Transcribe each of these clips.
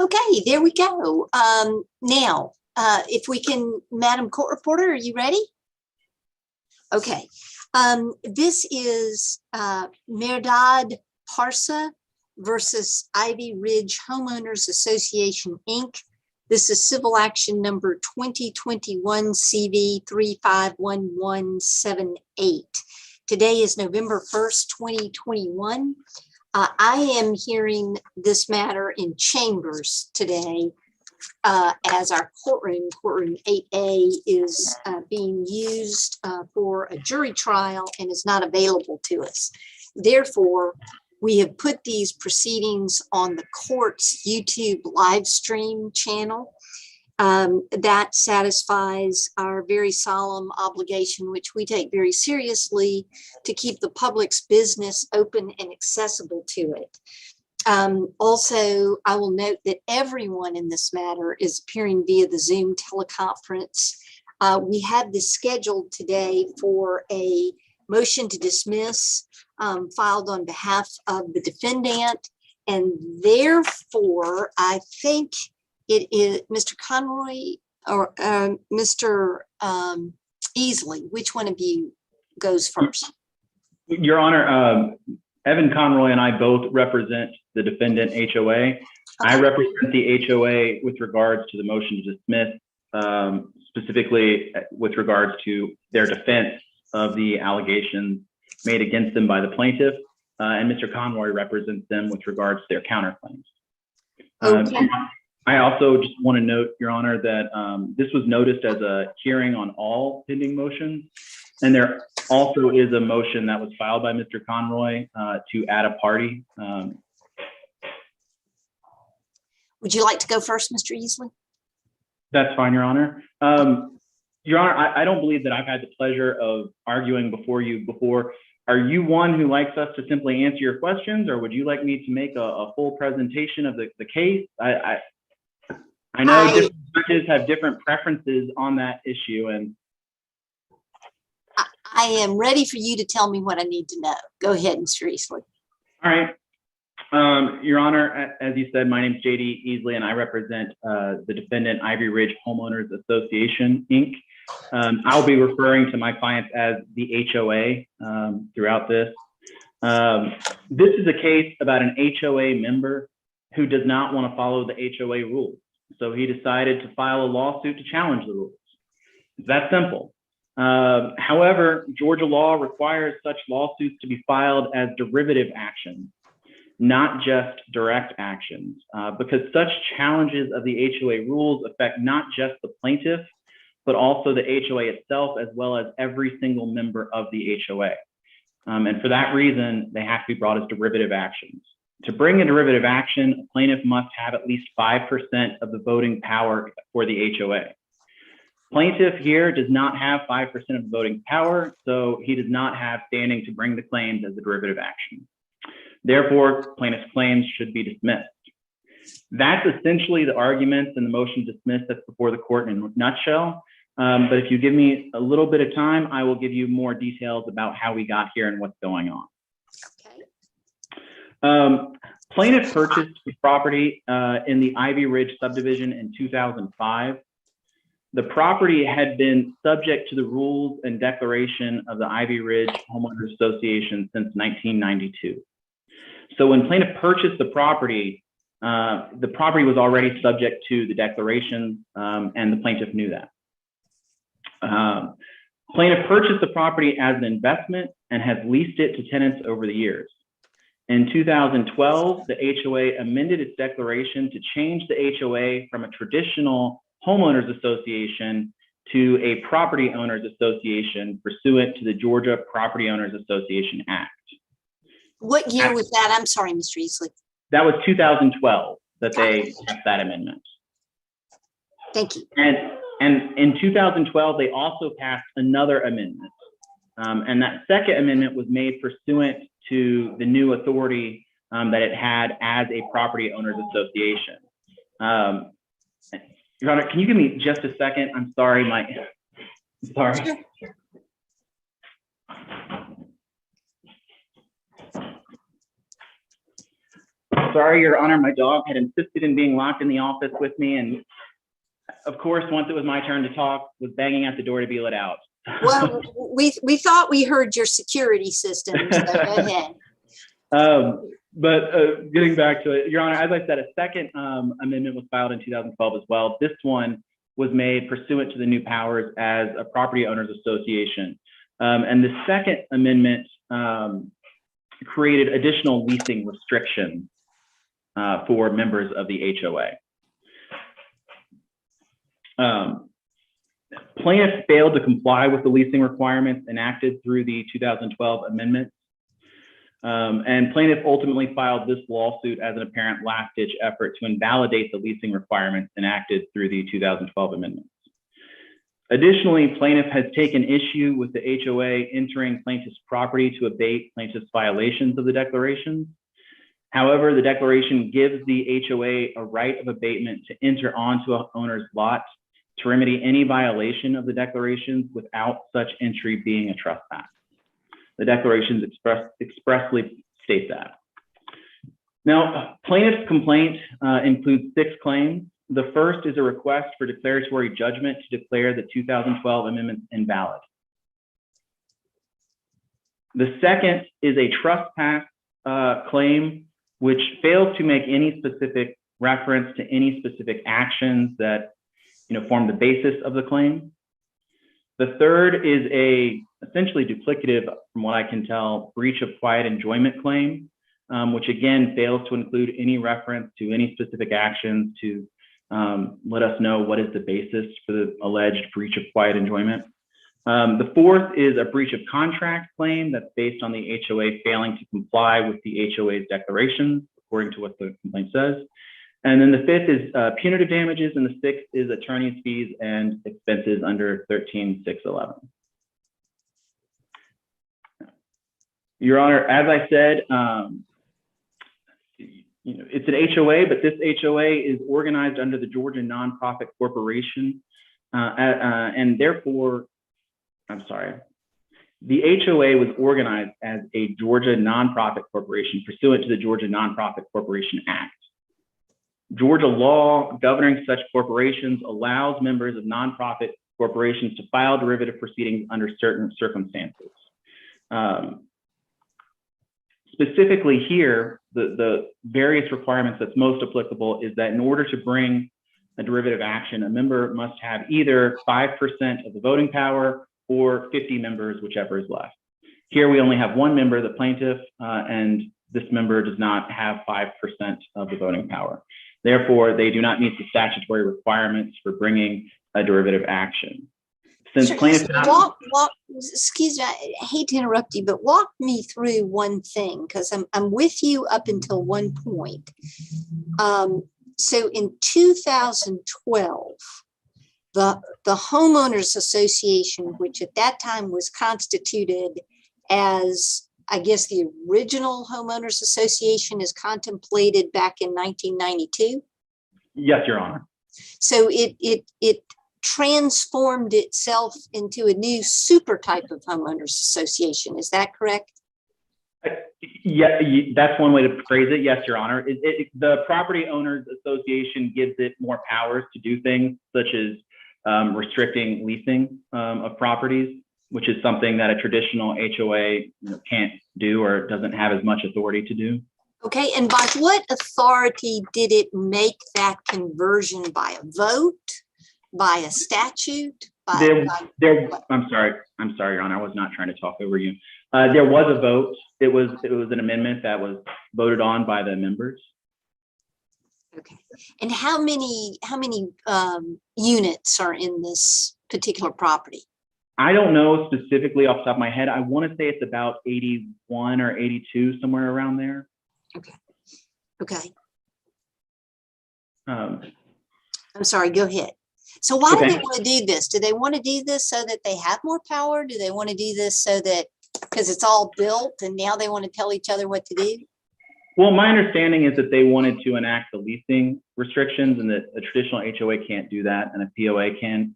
Okay, there we go. Now, if we can, Madam Court Reporter, are you ready? Okay. This is Mehrdad Parsa versus Ivy Ridge Homeowners Association, Inc. This is civil action number 2021 CV 351178. Today is November 1st, 2021. I am hearing this matter in chambers today as our courtroom 8A, is being used for a jury trial and is not available to us. Therefore, we have put these proceedings on the court's YouTube live stream channel. That satisfies our very solemn obligation, which we take very seriously, to keep the public's business open and accessible to it. Also, I will note that everyone in this matter is appearing via the Zoom teleconference. We have this scheduled today for a motion to dismiss filed on behalf of the defendant, and therefore, I think it is Mr. Conroy or Mr. Easley. Which one of you goes first? Your Honor, Evan Conroy and I both represent the defendant HOA. Okay. I represent the HOA with regards to the motion to dismiss, specifically with regards to their defense of the allegations made against them by the plaintiff, and Mr. Conroy represents them with regards to their counterclaims. Okay. I also just want to note, Your Honor, that this was noticed as a hearing on all pending motions, and there also is a motion that was filed by Mr. Conroy to add a party. Would you like to go first, Mr. Easley? That's fine, Your Honor. Your Honor, I don't believe that I've had the pleasure of arguing before you before. Are you one who likes us to simply answer your questions, or would you like me to make a full presentation of the case? I know different judges have different preferences on that issue, and I am ready for you to tell me what I need to know. Go ahead, Mr. Easley. All right. Your Honor, as you said, my name is J.D. Easley, and I represent the defendant Ivy Ridge Homeowners Association, Inc. I'll be referring to my clients as the HOA throughout this. This is a case about an HOA member who does not want to follow the HOA rules. So he decided to file a lawsuit to challenge the rules. It's that simple. However, Georgia law requires such lawsuits to be filed as derivative actions, not just direct actions, because such challenges of the HOA rules affect not just the plaintiff, but also the HOA itself, as well as every single member of the HOA. And for that reason, they have to be brought as derivative actions. To bring a derivative action, a plaintiff must have at least 5% of the voting power for the HOA. Plaintiff here does not have 5% of the voting power, so he does not have standing to bring the claims as a derivative action. Therefore, plaintiff's claims should be dismissed. That's essentially the arguments in the motion to dismiss that's before the court in a nutshell. But if you give me a little bit of time, I will give you more details about how we got here and what's going on. Okay. Plaintiff purchased the property in the Ivy Ridge subdivision in 2005. The property had been subject to the rules and declaration of the Ivy Ridge Homeowners Association since 1992. So when plaintiff purchased the property was already subject to the declaration, and the plaintiff knew that. Plaintiff purchased the property as an investment and has leased it to tenants over the years. In 2012, the HOA amended its declaration to change the HOA from a traditional homeowners association to a property owners association pursuant to the Georgia Property Owners Association Act. What year was that? I'm sorry, Mr. Easley. That was 2012 that they passed that amendment. Thank you. And in 2012, they also passed another amendment. And that second amendment was made pursuant to the new authority that it had as a property owners association. Your Honor, can you give me just a second? I'm sorry, sorry. Sure. sorry, Your Honor, my dog had insisted in being locked in the office with me. And of course, once it was my turn to talk, was banging at the door to be let out. Well, we thought we heard your security systems. So go ahead. But getting back to it, Your Honor, as I said, a second amendment was filed in 2012 as well. This one was made pursuant to the new powers as a property owners association. And the second amendment created additional leasing restrictions for members of the HOA. Plaintiffs failed to comply with the leasing requirements enacted through the 2012 amendments. And plaintiff ultimately filed this lawsuit as an apparent last-ditch effort to invalidate the leasing requirements enacted through the 2012 amendments. Additionally, plaintiff has taken issue with the HOA entering plaintiff's property to abate plaintiff's violations of the declarations. However, the declaration gives the HOA a right of abatement to enter onto an owner's lot to remedy any violation of the declarations without such entry being a trespass. The declarations expressly state that. Now, plaintiff's complaint includes 6 claims. The first is a request for declaratory judgment to declare the 2012 amendments invalid. The second is a trespass claim, which fails to make any specific reference to any specific actions that form the basis of the claim. The third is a essentially duplicative, from what I can tell, breach of quiet enjoyment claim, which again fails to include any reference to any specific actions to let us know what is the basis for the alleged breach of quiet enjoyment. The fourth is a breach of contract claim that's based on the HOA failing to comply with the HOA's declarations, according to what the complaint says. And then the fifth is punitive damages, and the sixth is attorney's fees and expenses under 13-611. Your Honor, as I said, it's an HOA, but this HOA is organized under the Georgia Nonprofit Corporation, and therefore, I'm sorry, the HOA was organized as a Georgia Nonprofit Corporation pursuant to the Georgia Nonprofit Corporation Act. Georgia law governing such corporations allows members of nonprofit corporations to file derivative proceedings under certain circumstances. Specifically here, the various requirements that's most applicable is that in order to bring a derivative action, a member must have either 5% of the voting power or 50 members, whichever is left. Here we only have one member, the plaintiff, and this member does not have 5% of the voting power. Therefore, they do not meet the statutory requirements for bringing a derivative action. Since plaintiff excuse me, I hate to interrupt you, but walk me through one thing, because I'm with you up until one point. So in 2012, the Homeowners Association, which at that time was constituted as, I guess, the original Homeowners Association is contemplated back in 1992. Yes, Your Honor. So it transformed itself into a new super type of homeowners association. Is that correct? Yeah, that's one way to phrase it. Yes, Your Honor. The Property Owners Association gives it more powers to do things such as restricting leasing of properties, which is something that a traditional HOA can't do or doesn't have as much authority to do. Okay, and by what authority did it make that conversion? By a vote? By a statute? I'm sorry, Your Honor. I was not trying to talk over you. There was a vote. It was an amendment that was voted on by the members. Okay, and how many units are in this particular property? I don't know specifically off the top of my head. I want to say it's about 81 or 82, somewhere around there. Okay. Okay. I'm sorry, go ahead. So why do they want to do this? Do they want to do this so that they have more power? Do they want to do this so that, because it's all built and now they want to tell each other what to do? Well, my understanding is that they wanted to enact the leasing restrictions and that a traditional HOA can't do that and a POA can.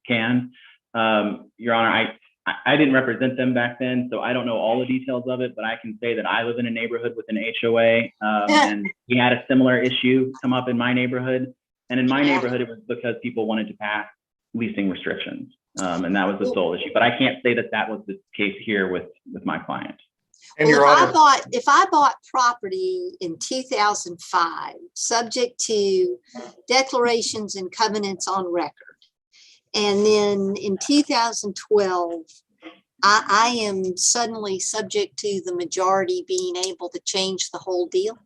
Your Honor, I didn't represent them back then, so I don't know all the details of it, but I can say that I live in a neighborhood with an HOA, and we had a similar issue come up in my neighborhood. And in my neighborhood, it was because people wanted to pass leasing restrictions, and that was the sole issue. But I can't say that that was the case here with my client. And Well, Your Honor, if I bought property in 2005, subject to declarations and covenants on record, and then in 2012, I am suddenly subject to the majority being able to change the whole deal?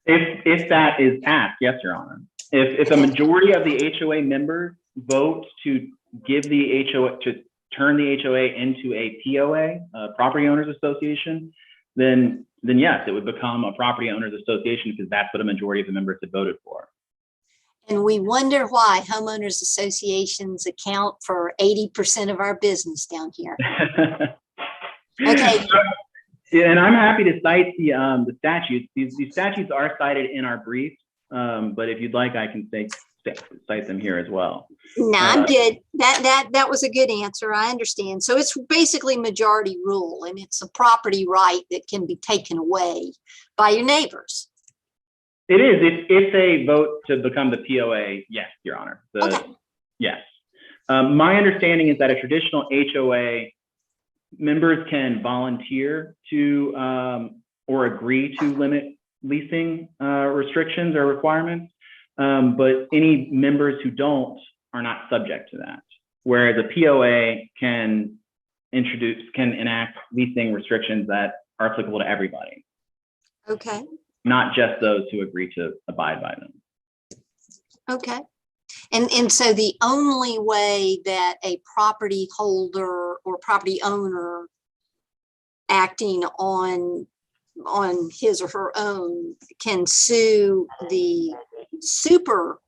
If that is passed, yes, Your Honor. If a majority of the HOA members vote to give the HOA, to turn the HOA into a POA, Property Owners Association, then yes, it would become a Property Owners Association because that's what a majority of the members had voted for. And we wonder why homeowners associations account for 80% of our business down here. Okay. Yeah, and I'm happy to cite the statutes. These statutes are cited in our brief, but if you'd like, I can cite them here as well. No, I'm good. That was a good answer. I understand. So it's basically majority rule, and it's a property right that can be taken away by your neighbors. It is if they vote to become the POA. Yes, Your Honor. Okay. Yes. My understanding is that a traditional HOA members can volunteer to or agree to limit leasing restrictions or requirements, but any members who don't are not subject to that. Whereas a POA can enact leasing restrictions that are applicable to everybody. Okay. Not just those who agree to abide by them. Okay. And so the only way that a property holder or property owner acting on his or her own can sue the super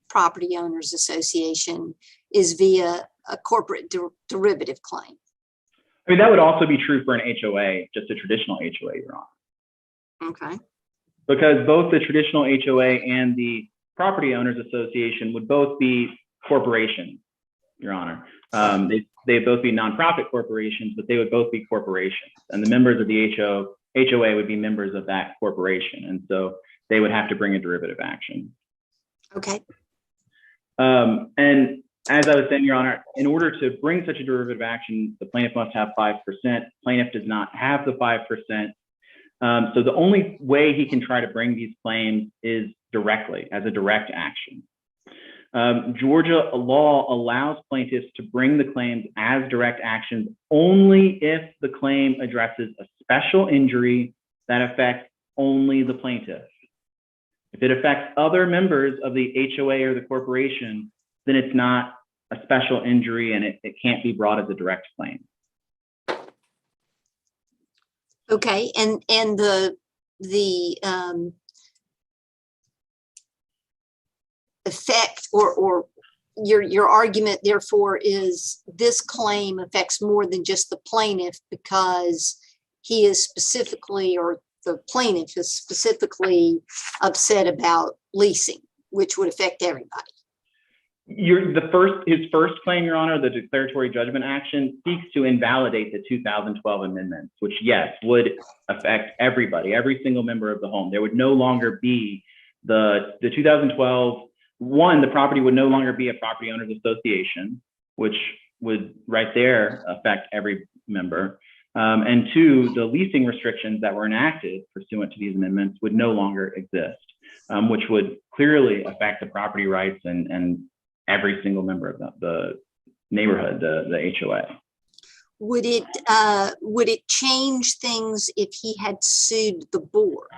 property owners association is via a corporate derivative claim. I mean, that would also be true for an HOA, just a traditional HOA, Your Honor. Okay. Because both the traditional HOA and the Property Owners Association would both be corporations, Your Honor. They'd both be nonprofit corporations, but they would both be corporations. And the members of the HOA would be members of that corporation. And so they would have to bring a derivative action. Okay. And as I was saying, Your Honor, in order to bring such a derivative action, the plaintiff must have 5%. Plaintiff does not have the 5%. So the only way he can try to bring these claims is directly, as a direct action. Georgia law allows plaintiffs to bring the claims as direct actions only if the claim addresses a special injury that affects only the plaintiff. If it affects other members of the HOA or the corporation, then it's not a special injury and it can't be brought as a direct claim. Okay, and the effect or your argument therefore is this claim affects more than just the plaintiff because he is specifically, or the plaintiff is specifically upset about leasing, which would affect everybody. His first claim, Your Honor, the declaratory judgment action, seeks to invalidate the 2012 amendments, which, yes, would affect everybody, every single member of the home. There would no longer be the 2012, one, the property would no longer be a property owners association, which would right there affect every member. And two, the leasing restrictions that were enacted pursuant to these amendments would no longer exist, which would clearly affect the property rights and every single member of the neighborhood, the HOA. Would it change things if he had sued the board?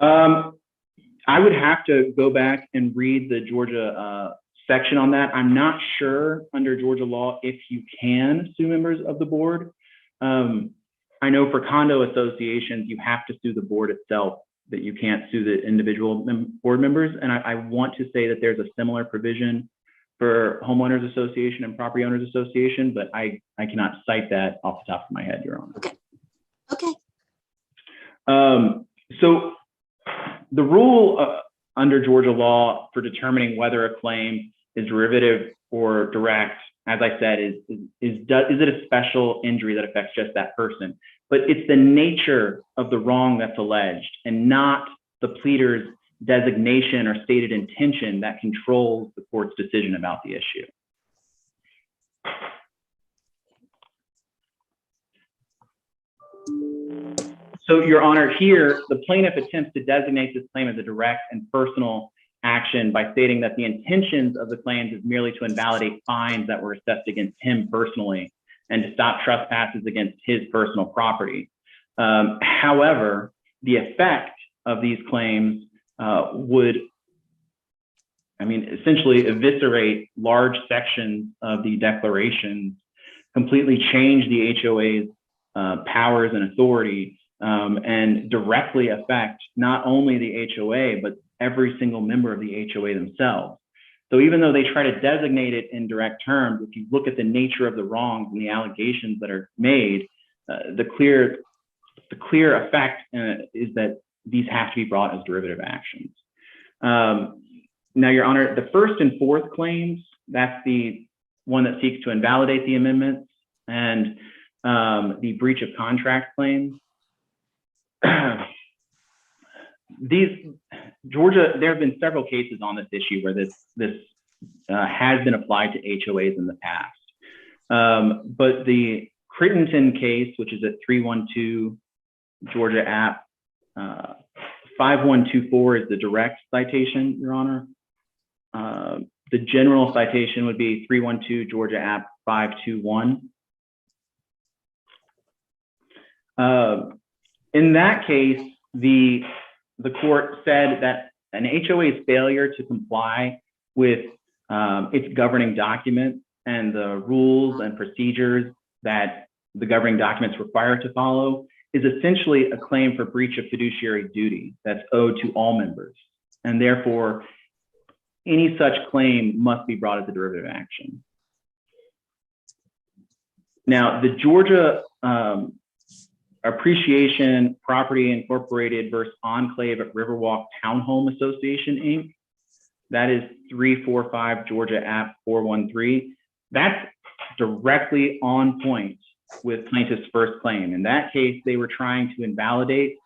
I would have to go back and read the Georgia section on that. I'm not sure under Georgia law if you can sue members of the board. I know for condo associations, you have to sue the board itself, that you can't sue the individual board members. And I want to say that there's a similar provision for homeowners association and property owners association, but I cannot cite that off the top of my head, Your Honor. Okay. Okay. So the rule under Georgia law for determining whether a claim is derivative or direct, as I said, is it a special injury that affects just that person? But it's the nature of the wrong that's alleged and not the pleader's designation or stated intention that controls the court's decision about the issue. So, Your Honor, here, the plaintiff attempts to designate this claim as a direct and personal action by stating that the intentions of the claims is merely to invalidate fines that were assessed against him personally and to stop trespasses against his personal property. However, the effect of these claims would, essentially eviscerate large sections of the declaration, completely change the HOA's powers and authority, and directly affect not only the HOA, but every single member of the HOA themselves. So even though they try to designate it in direct terms, if you look at the nature of the wrongs and the allegations that are made, the clear effect is that these have to be brought as derivative actions. Now, Your Honor, the first and fourth claims, that's the one that seeks to invalidate the amendments, and the breach of contract claims. Georgia, there have been several cases on this issue where this has been applied to HOAs in the past. But the Crittenton case, which is at 312 Georgia App 5124 is the direct citation, Your Honor. The general citation would be 312 Georgia App 521. In that case, the court said that an HOA's failure to comply with its governing documents and the rules and procedures that the governing documents require to follow is essentially a claim for breach of fiduciary duty that's owed to all members. And therefore, any such claim must be brought as a derivative action. Now, the Georgia Appreciation Property Incorporated versus Enclave at Riverwalk Townhome Association, Inc. That is 345 Georgia App 413. That's directly on point with plaintiff's first claim. In that case, they were trying to invalidate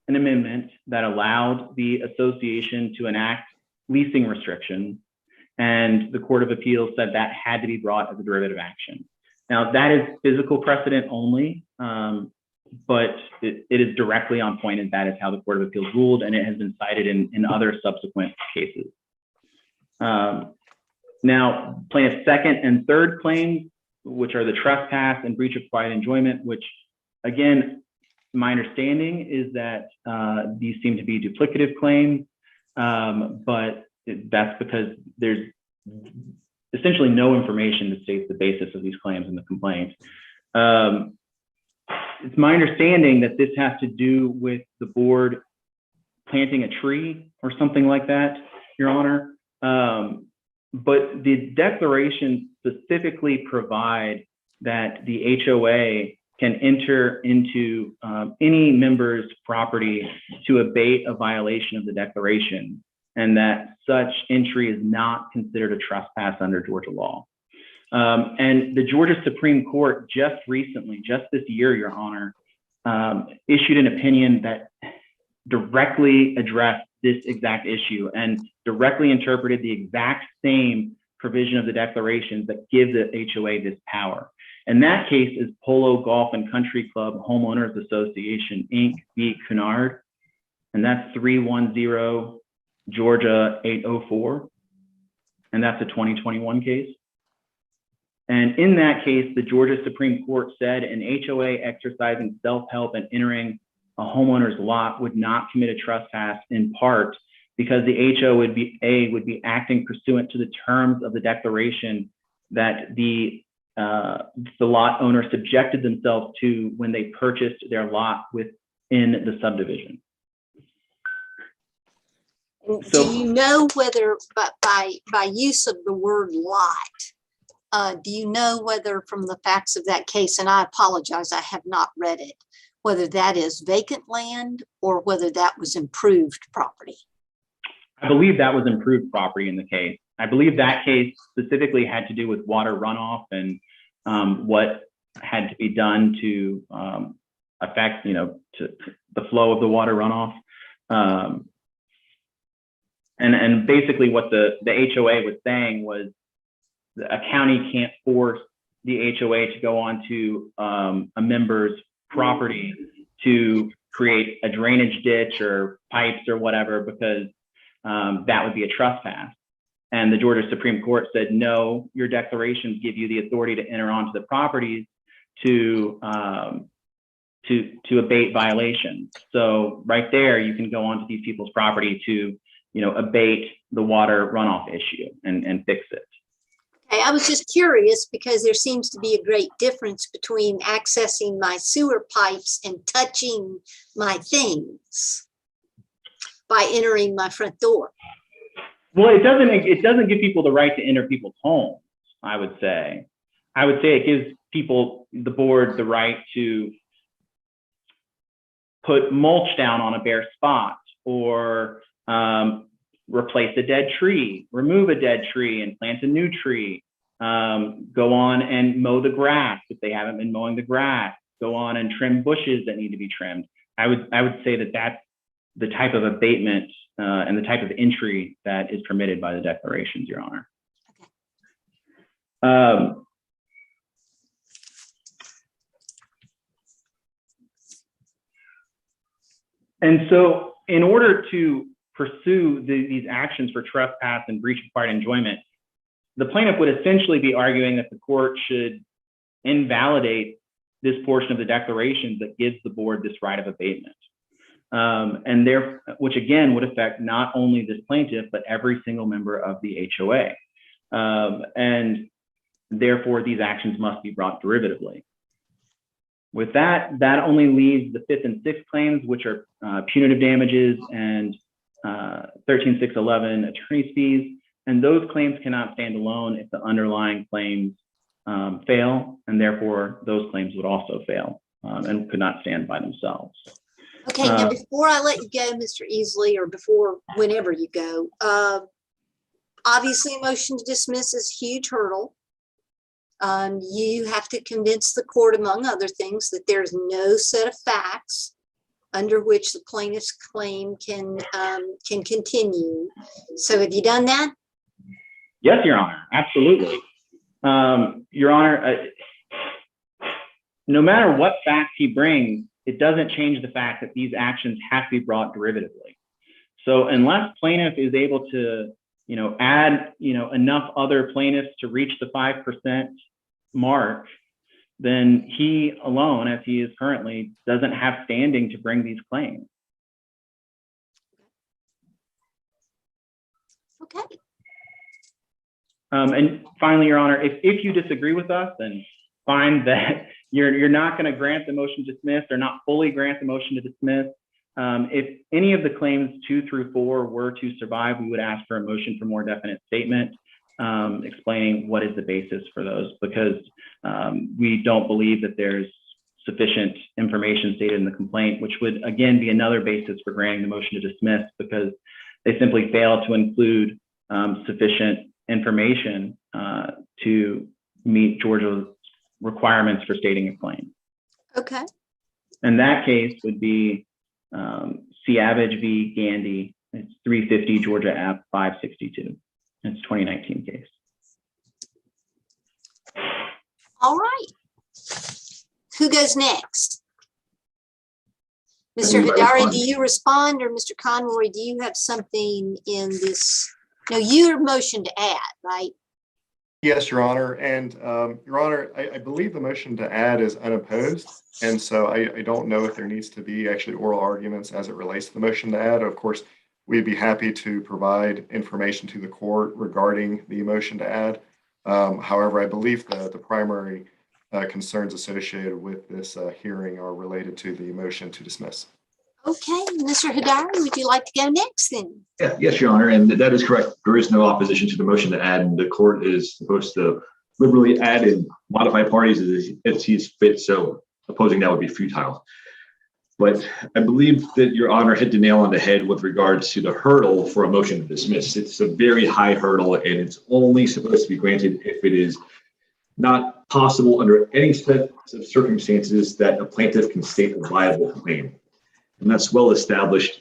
an amendment that allowed the association to enact leasing restrictions, and the Court of Appeals said that had to be brought as a derivative action. Now, that is physical precedent only, but it is directly on point, and that is how the Court of Appeals ruled, and it has been cited in other subsequent cases. Now, plaintiff's second and third claims, which are the trespass and breach of quiet enjoyment, which, again, my understanding is that these seem to be duplicative claims, but that's because there's essentially no information that states the basis of these claims in the complaint. It's my understanding that this has to do with the board planting a tree or something like that, Your Honor. But the declaration specifically provide that the HOA can enter into any member's property to abate a violation of the declaration, and that such entry is not considered a trespass under Georgia law. And the Georgia Supreme Court just recently, just this year, Your Honor, issued an opinion that directly addressed this exact issue and directly interpreted the exact same provision of the declarations that give the HOA this power. And that case is Polo Golf and Country Club Homeowners Association, Inc. v. Cunard, and that's 310 Georgia 804, and that's a 2021 case. And in that case, the Georgia Supreme Court said an HOA exercising self-help and entering a homeowner's lot would not commit a trespass, in part because the HOA would be acting pursuant to the terms of the declaration that the lot owner subjected themselves to when they purchased their lot within the subdivision. Do you know whether, by use of the word lot, do you know whether from the facts of that case, and I apologize, I have not read it, whether that is vacant land or whether that was improved property? I believe that was improved property in the case. I believe that case specifically had to do with water runoff and what had to be done to affect, to the flow of the water runoff. And basically what the HOA was saying was a county can't force the HOA to go onto a member's property to create a drainage ditch or pipes or whatever, because that would be a trespass. And the Georgia Supreme Court said, no, your declarations give you the authority to enter onto the properties to abate violations. So right there, you can go onto these people's property to, abate the water runoff issue and fix it. Okay, I was just curious because there seems to be a great difference between accessing my sewer pipes and touching my things by entering my front door. Well, it doesn't give people the right to enter people's homes, I would say. I would say it gives people, the board, the right to put mulch down on a bare spot, or replace a dead tree, remove a dead tree and plant a new tree, go on and mow the grass if they haven't been mowing the grass, go on and trim bushes that need to be trimmed. I would say that that's the type of abatement and the type of entry that is permitted by the declarations, Your Honor. Okay. And so in order to pursue these actions for trespass and breach of quiet enjoyment, the plaintiff would essentially be arguing that the court should invalidate this portion of the declarations that gives the board this right of abatement. Which again would affect not only this plaintiff, but every single member of the HOA. And therefore these actions must be brought derivatively. With that only leaves the 5th and 6th claims, which are punitive damages and 13.611 attorney's fees. And those claims cannot stand alone if the underlying claims fail, and therefore those claims would also fail and could not stand by themselves. Okay, now before I let you go, Mr. Easley, or before whenever you go, obviously a motion to dismiss is a huge hurdle. You have to convince the court, among other things, that there's no set of facts under which the plaintiff's claim can continue. So have you done that? Yes, Your Honor, absolutely. Your Honor, no matter what facts he brings, it doesn't change the fact that these actions have to be brought derivatively. So unless plaintiff is able to, add, enough other plaintiffs to reach the 5% mark, then he alone, as he is currently, doesn't have standing to bring these claims. Okay. And finally, Your Honor, if you disagree with us, then find that you're not going to grant the motion to dismiss or not fully grant the motion to dismiss. If any of the claims 2 through 4 were to survive, we would ask for a motion for more definite statement explaining what is the basis for those, because we don't believe that there's sufficient information stated in the complaint, which would again be another basis for granting the motion to dismiss, because they simply fail to include sufficient information to meet Georgia's requirements for stating a claim. Okay. And that case would be Savage v. Gandy. It's 350 Georgia App 562. It's 2019 case. All right. Who goes next? Mr. Hidari, do you respond, or Mr. Conroy, do you have something in this? No, your motion to add, right? Yes, Your Honor. And Your Honor, I believe the motion to add is unopposed. And so I don't know if there needs to be actually oral arguments as it relates to the motion to add. Of course, we'd be happy to provide information to the court regarding the motion to add. However, I believe that the primary concerns associated with this hearing are related to the motion to dismiss. Okay, Mr. Hidari, would you like to go next then? Yeah, yes, Your Honor, and that is correct. There is no opposition to the motion to add, and the court is supposed to liberally add and modify parties as he sees fit. So opposing that would be futile. But I believe that Your Honor hit the nail on the head with regards to the hurdle for a motion to dismiss. It's a very high hurdle, and it's only supposed to be granted if it is not possible under any set of circumstances that a plaintiff can state a viable claim. And that's well established.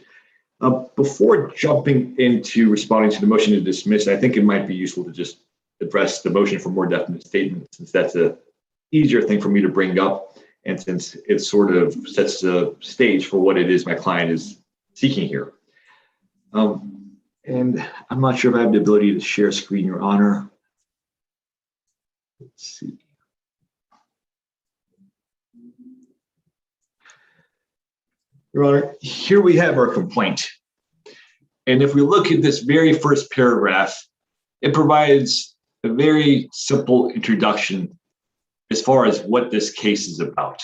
Before jumping into responding to the motion to dismiss, I think it might be useful to just address the motion for more definite statement, since that's a easier thing for me to bring up, and since it sort of sets the stage for what it is my client is seeking here. And I'm not sure if I have the ability to share screen, Your Honor. Let's see. Your Honor, here we have our complaint. And if we look at this very first paragraph, it provides a very simple introduction as far as what this case is about.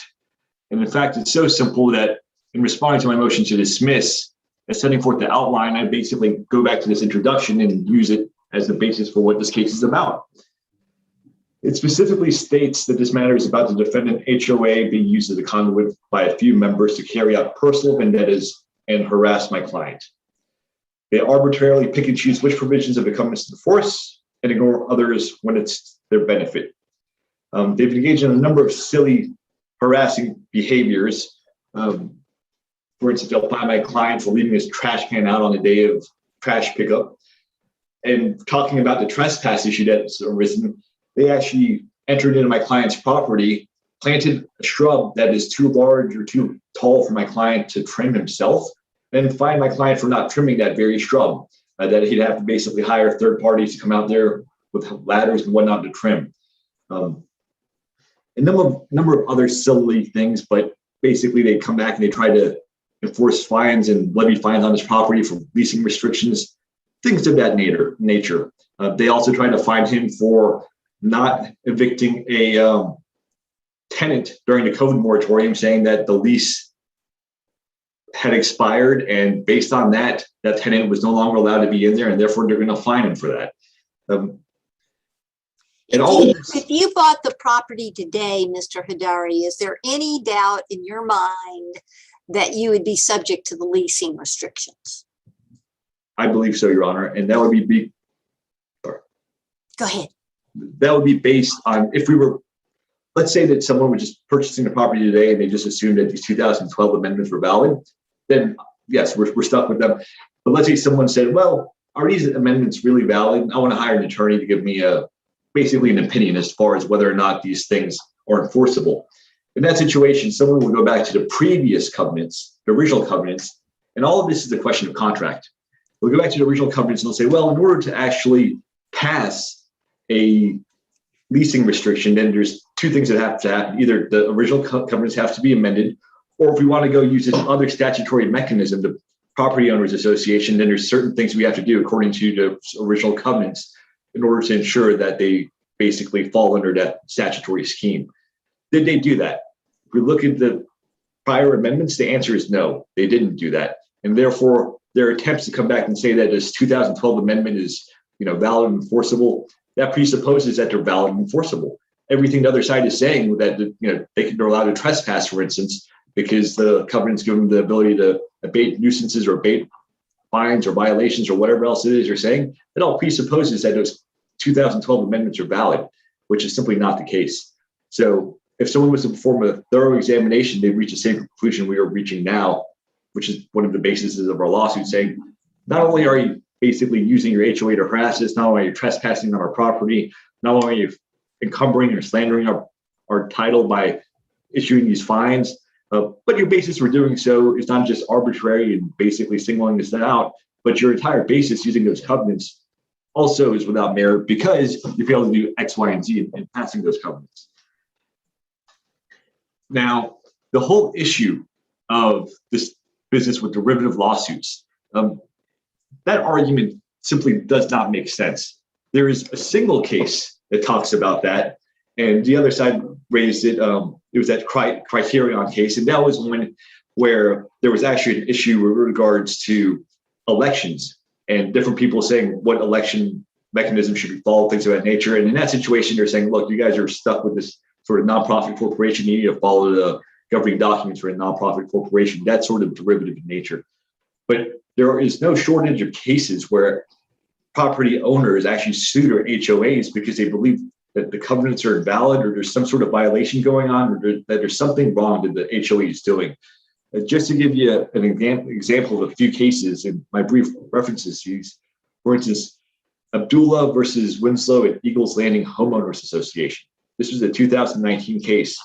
And in fact, it's so simple that in responding to my motion to dismiss, as setting forth the outline, I basically go back to this introduction and use it as the basis for what this case is about. It specifically states that this matter is about the defendant HOA being used as a conduit by a few members to carry out personal vendettas and harass my client. They arbitrarily pick and choose which provisions of the covenants to enforce and ignore others when it's their benefit. They've engaged in a number of silly, harassing behaviors. For instance, they'll find my client for leaving his trash can out on the day of trash pickup. And talking about the trespass issue that's arisen, they actually entered into my client's property, planted a shrub that is too large or too tall for my client to trim himself, and fined my client for not trimming that very shrub, that he'd have to basically hire third parties to come out there with ladders and whatnot to trim. A number of other silly things, but basically they come back and they try to enforce fines and levy fines on his property for leasing restrictions, things of that nature. They also tried to fine him for not evicting a tenant during the COVID moratorium, saying that the lease had expired, and based on that, that tenant was no longer allowed to be in there, and therefore they're going to fine him for that. If you bought the property today, Mr. Hadari, is there any doubt in your mind that you would be subject to the leasing restrictions? I believe so, Your Honor, and that would be Go ahead. That would be based on, if we were, let's say that someone was just purchasing the property today and they just assumed that these 2012 amendments were valid, then yes, we're stuck with them. But let's say someone said, well, are these amendments really valid? I want to hire an attorney to give me basically an opinion as far as whether or not these things are enforceable. In that situation, someone will go back to the previous covenants, the original covenants, and all of this is a question of contract. We'll go back to the original covenants and they'll say, well, in order to actually pass a leasing restriction, then there's two things that have to happen. Either the original covenants have to be amended, or if we want to go use this other statutory mechanism, the Property Owners Association, then there's certain things we have to do according to the original covenants in order to ensure that they basically fall under that statutory scheme. Did they do that? If we look at the prior amendments, the answer is no, they didn't do that. And therefore, their attempts to come back and say that this 2012 amendment is, valid and enforceable, that presupposes that they're valid and enforceable. Everything the other side is saying that, they're allowed to trespass, for instance, because the covenants give them the ability to abate nuisances or abate fines or violations or whatever else it is you're saying, it all presupposes that those 2012 amendments are valid, which is simply not the case. So if someone was to perform a thorough examination, they'd reach the same conclusion we are reaching now, which is one of the bases of our lawsuit, saying not only are you basically using your HOA to harass us, not only are you trespassing on our property, not only are you encumbering or slandering our title by issuing these fines, but your basis for doing so is not just arbitrary and basically singling this out, but your entire basis using those covenants also is without merit because you failed to do X, Y, and Z in passing those covenants. Now, the whole issue of this business with derivative lawsuits, that argument simply does not make sense. There is a single case that talks about that, and the other side raised it. It was that Criterion case, and that was one where there was actually an issue with regards to elections and different people saying what election mechanism should be followed, things of that nature. And in that situation, they're saying, look, you guys are stuck with this sort of nonprofit corporation. You need to follow governing documents for a nonprofit corporation, that's sort of derivative in nature. But there is no shortage of cases where property owners actually sue their HOAs because they believe that the covenants are invalid, or there's some sort of violation going on, or that there's something wrong that the HOA is doing. Just to give you an example of a few cases, and my brief references to these, for instance, Abdullah versus Winslow at Eagles Landing Homeowners Association. This was a 2019 case,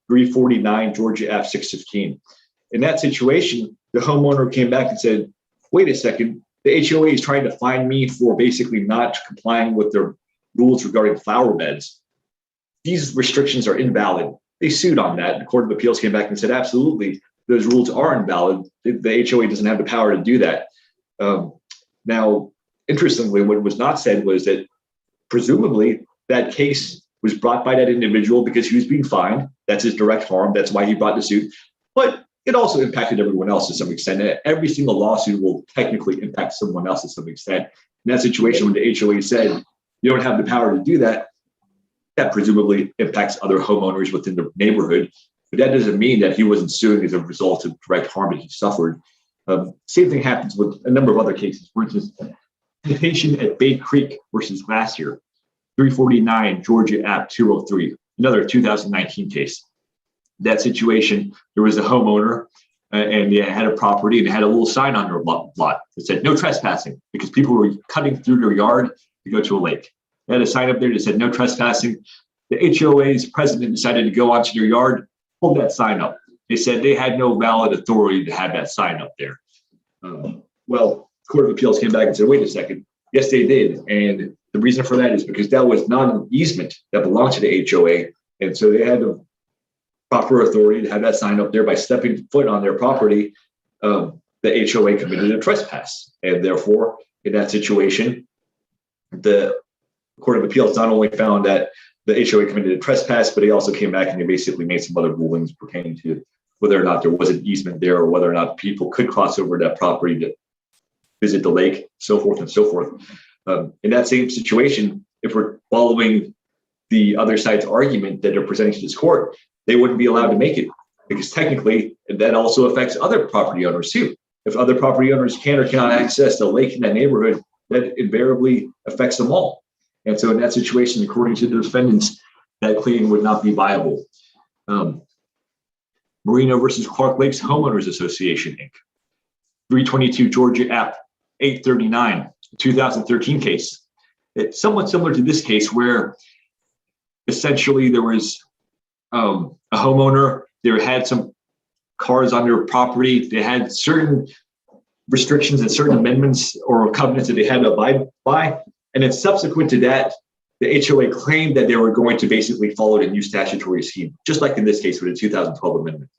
349 Georgia Ave 615. In that situation, the homeowner came back and said, wait a second, the HOA is trying to fine me for basically not complying with their rules regarding flower beds. These restrictions are invalid. They sued on that. The Court of Appeals came back and said, absolutely, those rules are invalid. The HOA doesn't have the power to do that. Now, interestingly, what was not said was that presumably that case was brought by that individual because he was being fined. That's his direct harm. That's why he brought the suit. But it also impacted everyone else to some extent. Every single lawsuit will technically impact someone else to some extent. In that situation, when the HOA said, you don't have the power to do that, that presumably impacts other homeowners within the neighborhood. But that doesn't mean that he wasn't suing as a result of direct harm that he suffered. Same thing happens with a number of other cases. For instance, Plantation at Bay Creek versus Glacier, 349 Georgia Ave 203, another 2019 case. That situation, there was a homeowner and they had a property and they had a little sign on their lot that said no trespassing because people were cutting through their yard to go to a lake. They had a sign up there that said no trespassing. The HOA's president decided to go onto their yard, pulled that sign up. They said they had no valid authority to have that sign up there. Well, Court of Appeals came back and said, wait a second. Yes, they did. And the reason for that is because that was not an easement that belonged to the HOA. And so they had the proper authority to have that sign up there. By stepping foot on their property, the HOA committed a trespass. And therefore, in that situation, the Court of Appeals not only found that the HOA committed a trespass, but they also came back and they basically made some other rulings pertaining to whether or not there was an easement there, or whether or not people could cross over that property to visit the lake, so forth and so forth. In that same situation, if we're following the other side's argument that they're presenting to this court, they wouldn't be allowed to make it, because technically that also affects other property owners too. If other property owners can or cannot access the lake in that neighborhood, that invariably affects them all. And so in that situation, according to the defendants, that claim would not be viable. Marina versus Clark Lakes Homeowners Association, Inc. 322 Georgia Ave 839, 2013 case. It's somewhat similar to this case where essentially there was a homeowner, they had some cars on their property, they had certain restrictions and certain amendments or covenants that they had to abide by. And then subsequent to that, the HOA claimed that they were going to basically follow the new statutory scheme, just like in this case with the 2012 amendment.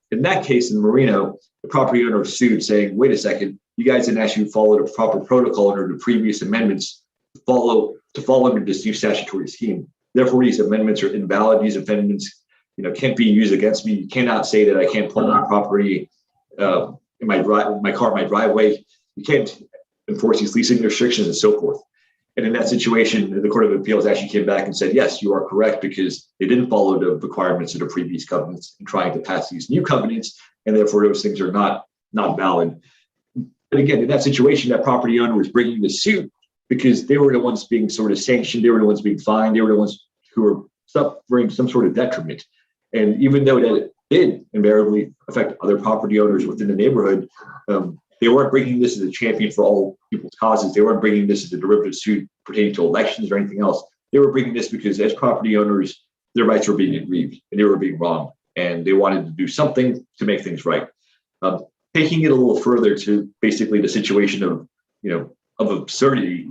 In that case, in Marino, the property owner sued saying, wait a second, you guys didn't actually follow the proper protocol under the previous amendments to follow under this new statutory scheme. Therefore, these amendments are invalid. These amendments, can't be used against me. You cannot say that I can't pull my property in my car, my driveway. You can't enforce these leasing restrictions and so forth. And in that situation, the Court of Appeals actually came back and said, yes, you are correct, because they didn't follow the requirements of the previous covenants in trying to pass these new covenants, and therefore those things are not valid. But again, in that situation, that property owner was bringing the suit because they were the ones being sort of sanctioned, they were the ones being fined, they were the ones who were suffering some sort of detriment. And even though that did invariably affect other property owners within the neighborhood, they weren't bringing this as a champion for all people's causes. They weren't bringing this as a derivative suit pertaining to elections or anything else. They were bringing this because as property owners, their rights were being aggrieved and they were being wronged, and they wanted to do something to make things right. Taking it a little further to basically the situation of absurdity.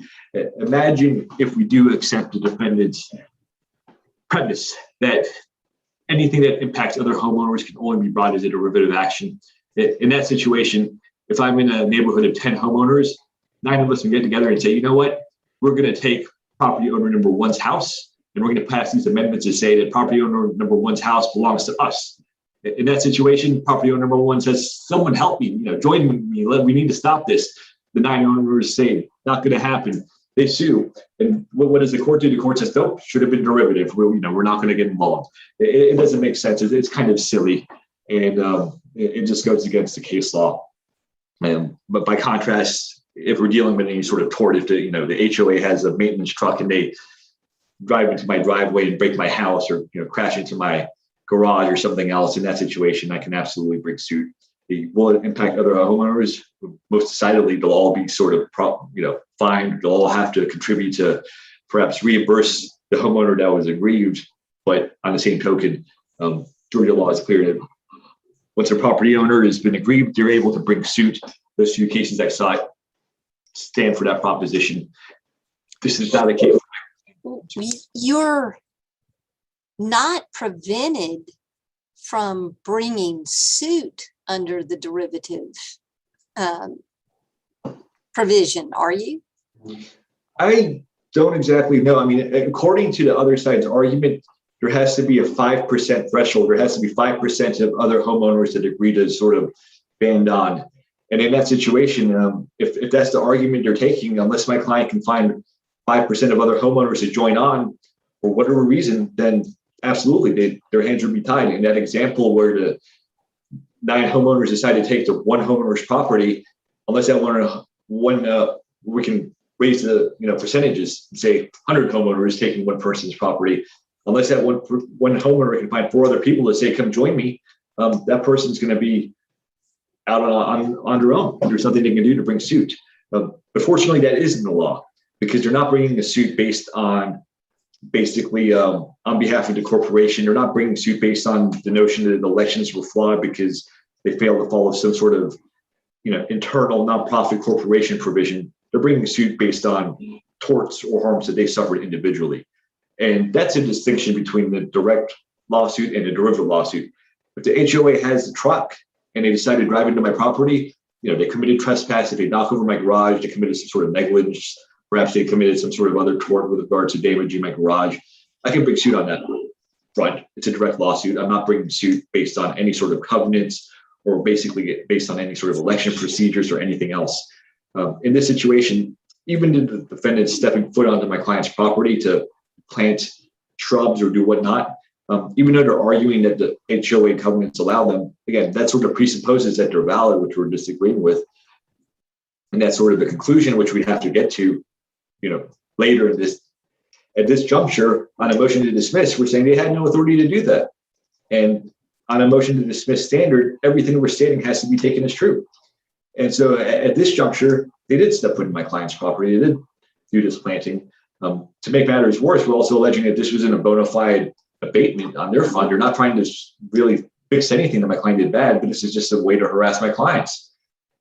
Imagine if we do accept the defendant's premise that anything that impacts other homeowners can only be brought as a derivative action. In that situation, if I'm in a neighborhood of 10 homeowners, 9 of us can get together and say, you know what, we're going to take property owner number one's house, and we're going to pass these amendments to say that property owner number one's house belongs to us. In that situation, property owner number one says, someone help me, join me, we need to stop this. The 9 owners say, not going to happen. they sue. And what does the court do? The court says, nope, should have been derivative. We're not going to get involved. It doesn't make sense. It's kind of silly. And it just goes against the case law. But by contrast, if we're dealing with any sort of tort, if the HOA has a maintenance truck and they drive into my driveway and break my house, or crash into my garage or something else, in that situation, I can absolutely bring suit. Will it impact other homeowners? Most decidedly, they'll all be sort of fined. They'll all have to contribute to perhaps reimburse the homeowner that was aggrieved. But on the same token, Georgia law is clear that once a property owner has been aggrieved, they're able to bring suit. Those few cases I cite stand for that proposition. This is not a case. You're not prevented from bringing suit under the derivative provision, are you? I don't exactly know. I mean, according to the other side's argument, there has to be a 5% threshold. There has to be 5% of other homeowners that agree to sort of band on. And in that situation, if that's the argument they're taking, unless my client can find 5% of other homeowners to join on for whatever reason, then absolutely their hands would be tied. In that example where the 9 homeowners decide to take the one homeowner's property, unless that we can raise the percentages, say 100 homeowners taking one person's property. Unless that one homeowner can find 4 other people to say, come join me, that person's going to be out on their own. There's nothing they can do to bring suit. But fortunately, that isn't the law, because they're not bringing a suit based on basically on behalf of the corporation. They're not bringing suit based on the notion that the elections were flawed because they failed to follow some sort of internal nonprofit corporation provision. They're bringing a suit based on torts or harms that they suffered individually. And that's a distinction between the direct lawsuit and the derivative lawsuit. If the HOA has the truck and they decide to drive into my property, they committed trespass. If they knock over my garage, they committed some sort of negligence. Perhaps they committed some sort of other tort with regards to damaging my garage. I can bring suit on that front. It's a direct lawsuit. I'm not bringing suit based on any sort of covenants or basically based on any sort of election procedures or anything else. In this situation, even the defendant stepping foot onto my client's property to plant shrubs or do whatnot, even though they're arguing that the HOA covenants allow them, again, that sort of presupposes that they're valid, which we're disagreeing with. And that's sort of the conclusion which we have to get to, later at this juncture. On a motion to dismiss, we're saying they had no authority to do that. And on a motion to dismiss standard, everything we're stating has to be taken as true. And so at this juncture, they did step foot in my client's property. They did do this planting. To make matters worse, we're also alleging that this wasn't a bona fide abatement on their fund. They're not trying to really fix anything that my client did bad, but this is just a way to harass my clients.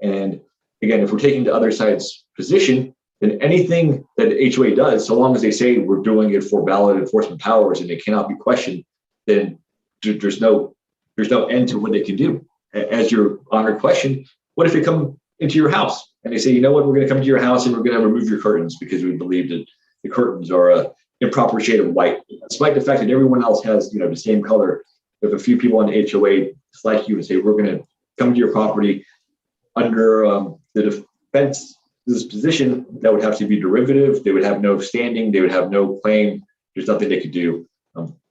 And again, if we're taking the other side's position, then anything that the HOA does, so long as they say we're doing it for valid enforcement powers and they cannot be questioned, then there's no end to what they can do. As your honored question, what if they come into your house and they say, you know what, we're going to come to your house and we're going to remove your curtains because we believe that the curtains are a improper shade of white, despite the fact that everyone else has, the same color. If a few people on the HOA like you and say, we're going to come to your property under the defense's position, that would have to be derivative. They would have no standing. They would have no claim. There's nothing they could do.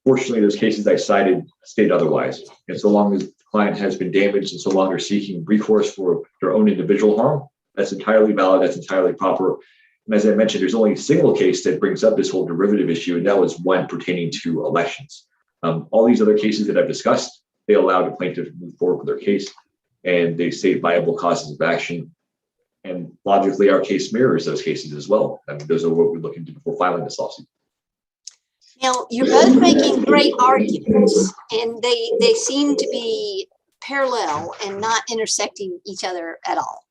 Fortunately, those cases I cited state otherwise. And so long as the client has been damaged and so long they're seeking recourse for their own individual harm, that's entirely valid. That's entirely proper. And as I mentioned, there's only a single case that brings up this whole derivative issue, and that was one pertaining to elections. All these other cases that I've discussed, they allow the plaintiff to move forward with their case, and they state viable causes of action. And logically, our case mirrors those cases as well. I mean, those are what we're looking to before filing this lawsuit. Now, you're both making great arguments, and they seem to be parallel and not intersecting each other at all.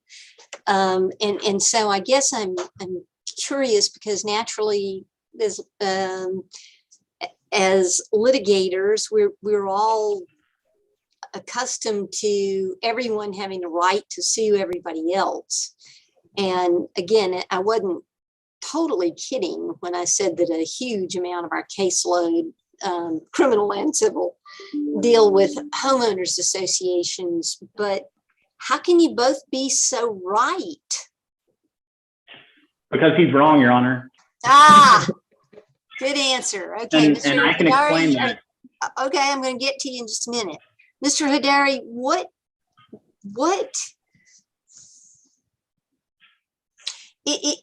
And so I guess I'm curious because naturally, as litigators, we're all accustomed to everyone having a right to sue everybody else. And again, I wasn't totally kidding when I said that a huge amount of our caseload, criminal and civil, deal with homeowners associations, but how can you both be so right? Because he's wrong, Your Honor. Ah, good answer. Okay, And Mr. I can explain Hidari, that. okay, I'm going to get to you in just a minute. Mr. Hidari, what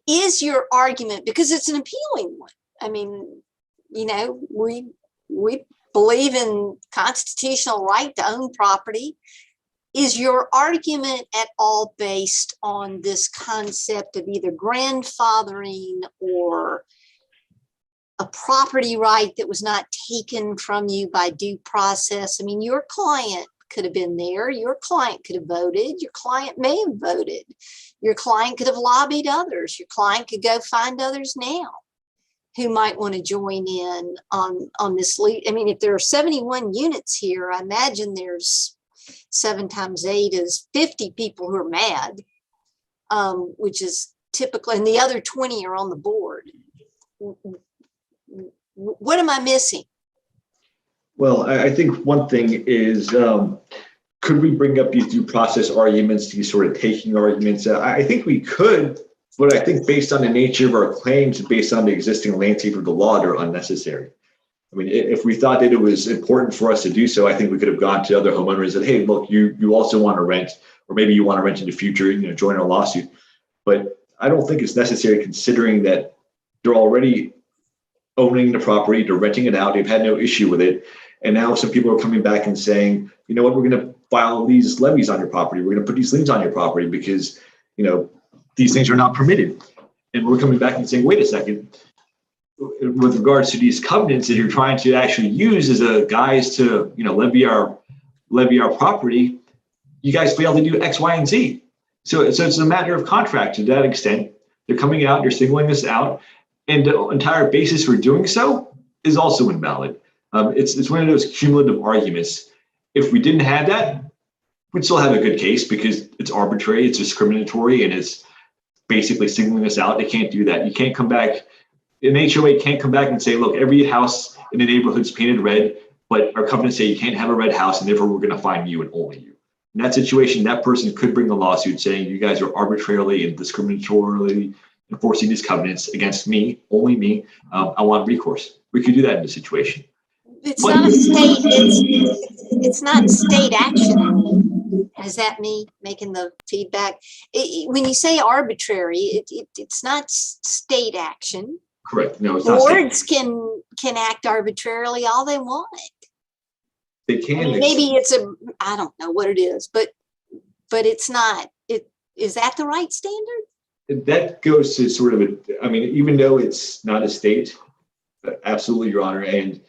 is your argument? Because it's an appealing one. I mean, you know, we believe in constitutional right to own property. Is your argument at all based on this concept of either grandfathering or a property right that was not taken from you by due process? I mean, your client could have been there. Your client could have voted. Your client may have voted. Your client could have lobbied others. Your client could go find others now who might want to join in on this lead. I mean, if there are 71 units here, I imagine there's 7 times 8 is 50 people who are mad, which is typical, and the other 20 are on the board. What am I missing? Well, I think one thing is, could we bring up these due process arguments, these sort of taking arguments? I think we could, but I think based on the nature of our claims, based on the existing landscape of the law, they're unnecessary. I mean, if we thought that it was important for us to do so, I think we could have gone to other homeowners and said, hey, look, you also want to rent, or maybe you want to rent in the future, you know, join our lawsuit. But I don't think it's necessary, considering that they're already owning the property, they're renting it out, they've had no issue with it. And now some people are coming back and saying, you know what, we're going to file these levies on your property. We're going to put these liens on your property because, you know, these things are not permitted. And we're coming back and saying, wait a second, with regards to these covenants that you're trying to actually use as a guise to, you know, levy our property, you guys failed to do X, Y, and Z. So it's a matter of contract to that extent. They're coming out, they're singling us out, and the entire basis for doing so is also invalid. It's one of those cumulative arguments. If we didn't have that, we'd still have a good case because it's arbitrary, it's discriminatory, and it's basically singling us out. They can't do that. You can't come back. An HOA can't come back and say, look, every house in the neighborhood's painted red, but our covenants say you can't have a red house, and therefore we're going to fine you and only you. In that situation, that person could bring a lawsuit saying you guys are arbitrarily and discriminatorily enforcing these covenants against me, only me. I want recourse. We could do that in this situation. It's not a state, it's not state action. Is that me making the feedback? When you say arbitrary, it's not state action. Correct. No, it's not. Boards can act arbitrarily all they want. They can. I mean, maybe I don't know what it is, but it's not. Is that the right standard? That goes to sort of I mean, even though it's not a state, absolutely, Your Honor, and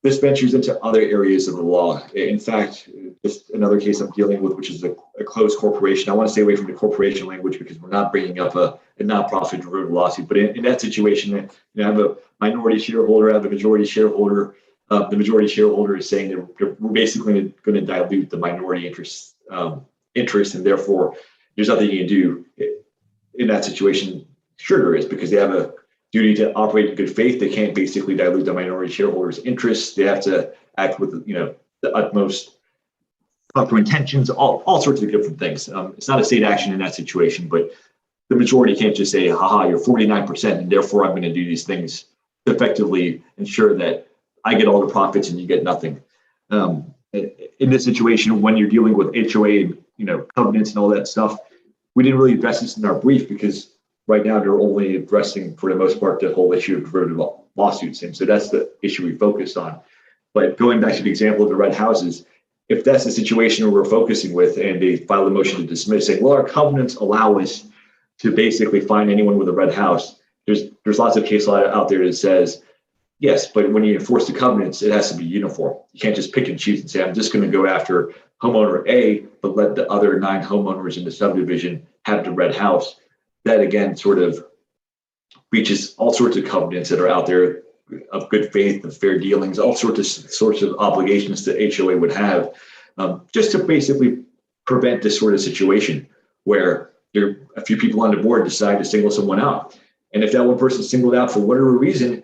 this ventures into other areas of the law. In fact, just another case I'm dealing with, which is a closed corporation. I want to stay away from the corporation language because we're not bringing up a nonprofit derivative lawsuit. But in that situation, I have a minority shareholder, I have a majority shareholder. The majority shareholder is saying that we're basically going to dilute the minority interest, and therefore there's nothing you can do in that situation. Sure, there is, because they have a duty to operate in good faith. They can't basically dilute the minority shareholders' interests. They have to act with, you know, the utmost proper intentions, all sorts of different things. It's not a state action in that situation, but the majority can't just say, haha, you're 49%, and therefore I'm going to do these things to effectively ensure that I get all the profits and you get nothing. In this situation, when you're dealing with HOA, you know, covenants and all that stuff, we didn't really address this in our brief because right now they're only addressing, for the most part, the whole issue of derivative lawsuits. And so that's the issue we focused on. But going back to the example of the red houses, if that's the situation we're focusing with and they file a motion to dismiss, saying, well, our covenants allow us to basically find anyone with a red house, there's lots of case law out there that says, yes, but when you enforce the covenants, it has to be uniform. You can't just pick and choose and say, I'm just going to go after homeowner A, but let the other 9 homeowners in the subdivision have the red house. That, again, sort of breaches all sorts of covenants that are out there of good faith and fair dealings, all sorts of obligations that HOA would have, just to basically prevent this sort of situation where there are a few people on the board decide to single someone out. And if that one person is singled out for whatever reason,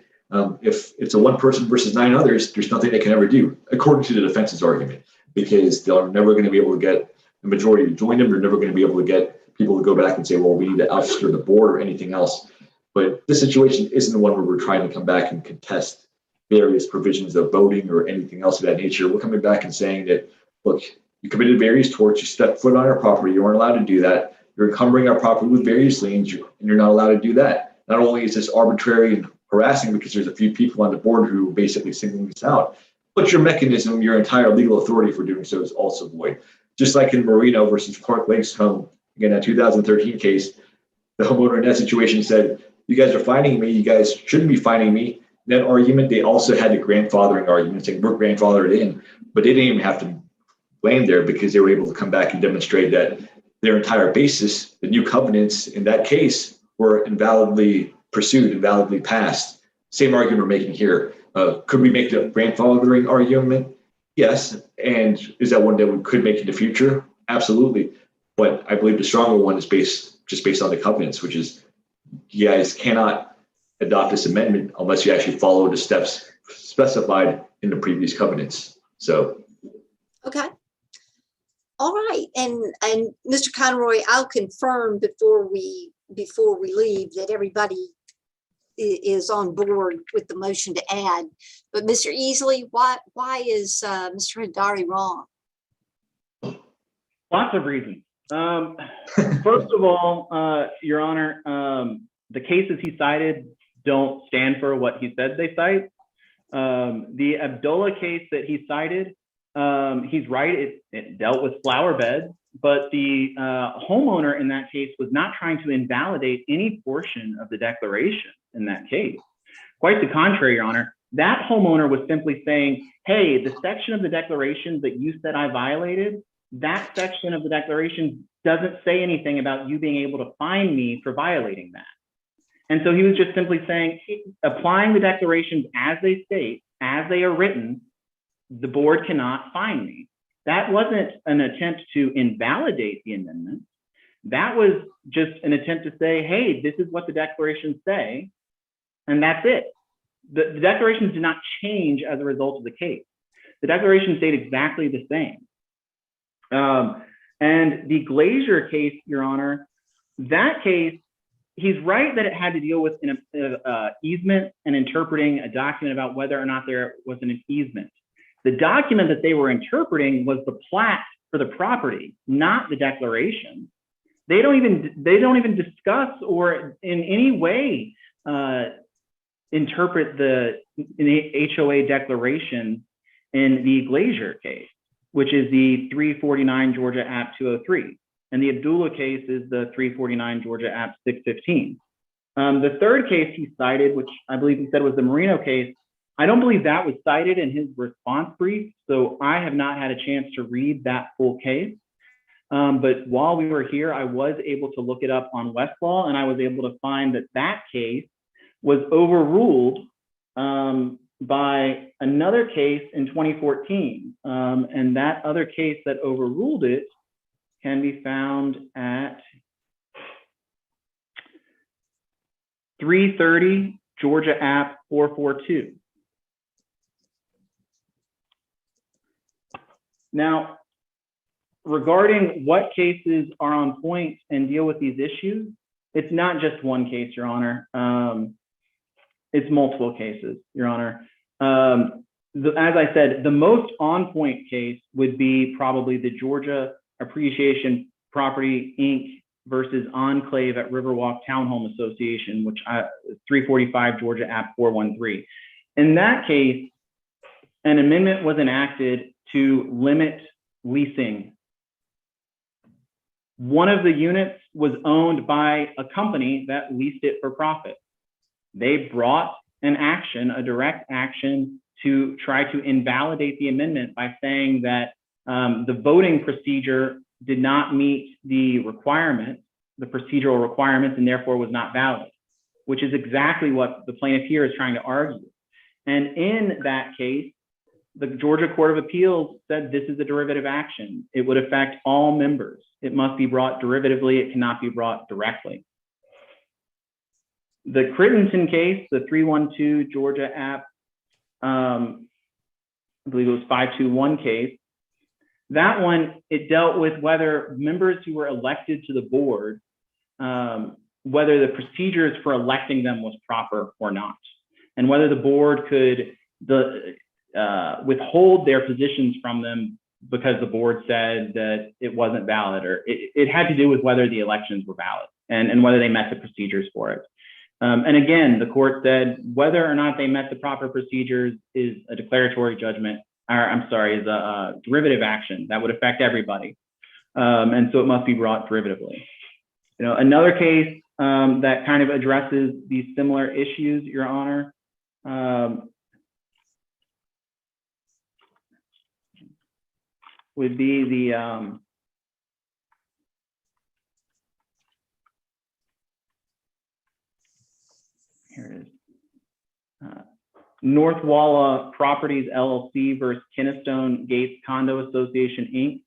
if it's a one person versus 9 others, there's nothing they can ever do, according to the defense's argument, because they're never going to be able to get the majority to join them. They're never going to be able to get people to go back and say, well, we need to ouster the board or anything else. But this situation isn't the one where we're trying to come back and contest various provisions of voting or anything else of that nature. We're coming back and saying that, look, you committed various torts, you stepped foot on our property, you weren't allowed to do that. You're encumbering our property with various liens, and you're not allowed to do that. Not only is this arbitrary and harassing because there's a few people on the board who basically singling this out, but your mechanism, your entire legal authority for doing so is also void. Just like in Marino versus Park Lakes home, again, that 2013 case, the homeowner in that situation said, you guys are fining me, you guys shouldn't be fining me. That argument, they also had the grandfathering argument saying we're grandfathered in, but they didn't even have to land there because they were able to come back and demonstrate that their entire basis, the new covenants in that case, were invalidly pursued, invalidly passed. Same argument we're making here. Could we make the grandfathering argument? Yes. And is that one that we could make in the future? Absolutely. But I believe the stronger one is based on the covenants, which is you guys cannot adopt this amendment unless you actually follow the steps specified in the previous covenants. So. Okay. All right. And Mr. Conroy, I'll confirm before we leave that everybody is on board with the motion to add. But Mr. Easley, why is Mr. Hidari wrong? Lots of reasons. First of all, Your Honor, the cases he cited don't stand for what he said they cite. The Abdullah case that he cited, he's right, it dealt with flower beds, but the homeowner in that case was not trying to invalidate any portion of the declaration in that case. Quite the contrary, Your Honor. That homeowner was simply saying, hey, the section of the declaration that you said I violated, that section of the declaration doesn't say anything about you being able to fine me for violating that. And so he was just simply saying, applying the declarations as they state, as they are written, the board cannot fine me. That wasn't an attempt to invalidate the amendment. That was just an attempt to say, hey, this is what the declarations say, and that's it. The declarations did not change as a result of the case. The declarations stayed exactly the same. And the Glazier case, Your Honor, that case, he's right that it had to deal with an easement and interpreting a document about whether or not there was an easement. The document that they were interpreting was the plat for the property, not the declaration. They don't even discuss or in any way interpret the HOA declaration in the Glazier case, which is the 349 Georgia App 203. And the Abdullah case is the 349 Georgia App 615. The third case he cited, which I believe he said was the Marino case, I don't believe that was cited in his response brief, so I have not had a chance to read that full case. But while we were here, I was able to look it up on Westlaw, and I was able to find that that case was overruled by another case in 2014. And that other case that overruled it can be found at 330 Georgia App 442. Now, regarding what cases are on point and deal with these issues, it's not just one case, Your Honor. It's multiple cases, Your Honor. As I said, the most on point case would be probably the Georgia Appreciation Property, Inc. versus Enclave at Riverwalk Townhome Association, which 345 Georgia App 413. In that case, an amendment was enacted to limit leasing. One of the units was owned by a company that leased it for profit. They brought an action, a direct action, to try to invalidate the amendment by saying that the voting procedure did not meet the requirements, the procedural requirements, and therefore was not valid, which is exactly what the plaintiff here is trying to argue. And in that case, the Georgia Court of Appeals said this is a derivative action. It would affect all members. It must be brought derivatively. It cannot be brought directly. The Crittenton case, the 312 Georgia App, I believe it was 521 case, that one, it dealt with whether members who were elected to the board whether the procedures for electing them was proper or not, and whether the board could withhold their positions from them because the board said that it wasn't valid, or it had to do with whether the elections were valid and whether they met the procedures for it. And again, the court said whether or not they met the proper procedures is a declaratory judgment, or I'm sorry, is a derivative action that would affect everybody. And so it must be brought derivatively. You know, another case that kind of addresses these similar issues, Your Honor, would be the here it is. North Walla Properties LLC versus Kennestone Gates Condo Association Inc.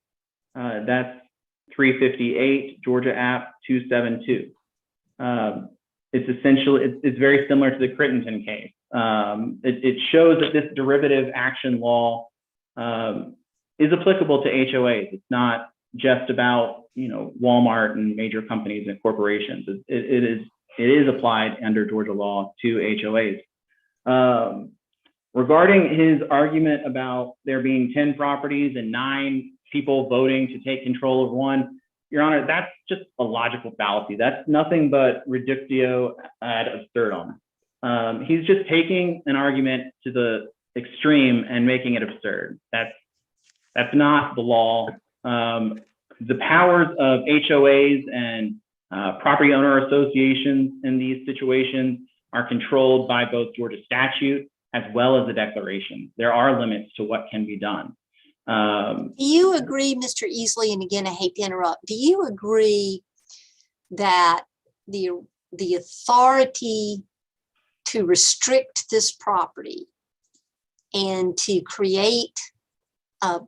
That's 358 Georgia App 272. It's essentially, it's very similar to the Crittenton case. It shows that this derivative action law is applicable to HOAs. It's not just about, you know, Walmart and major companies and corporations. It is applied under Georgia law to HOAs. Regarding his argument about there being 10 properties and 9 people voting to take control of one, Your Honor, that's just a logical fallacy. That's nothing but reductio ad absurdum. He's just taking an argument to the extreme and making it absurd. That's not the law. The powers of HOAs and property owner associations in these situations are controlled by both Georgia statute as well as the declaration. There are limits to what can be done. Do you agree, Mr. Easley, and again, I hate to interrupt, do you agree that the authority to restrict this property and to create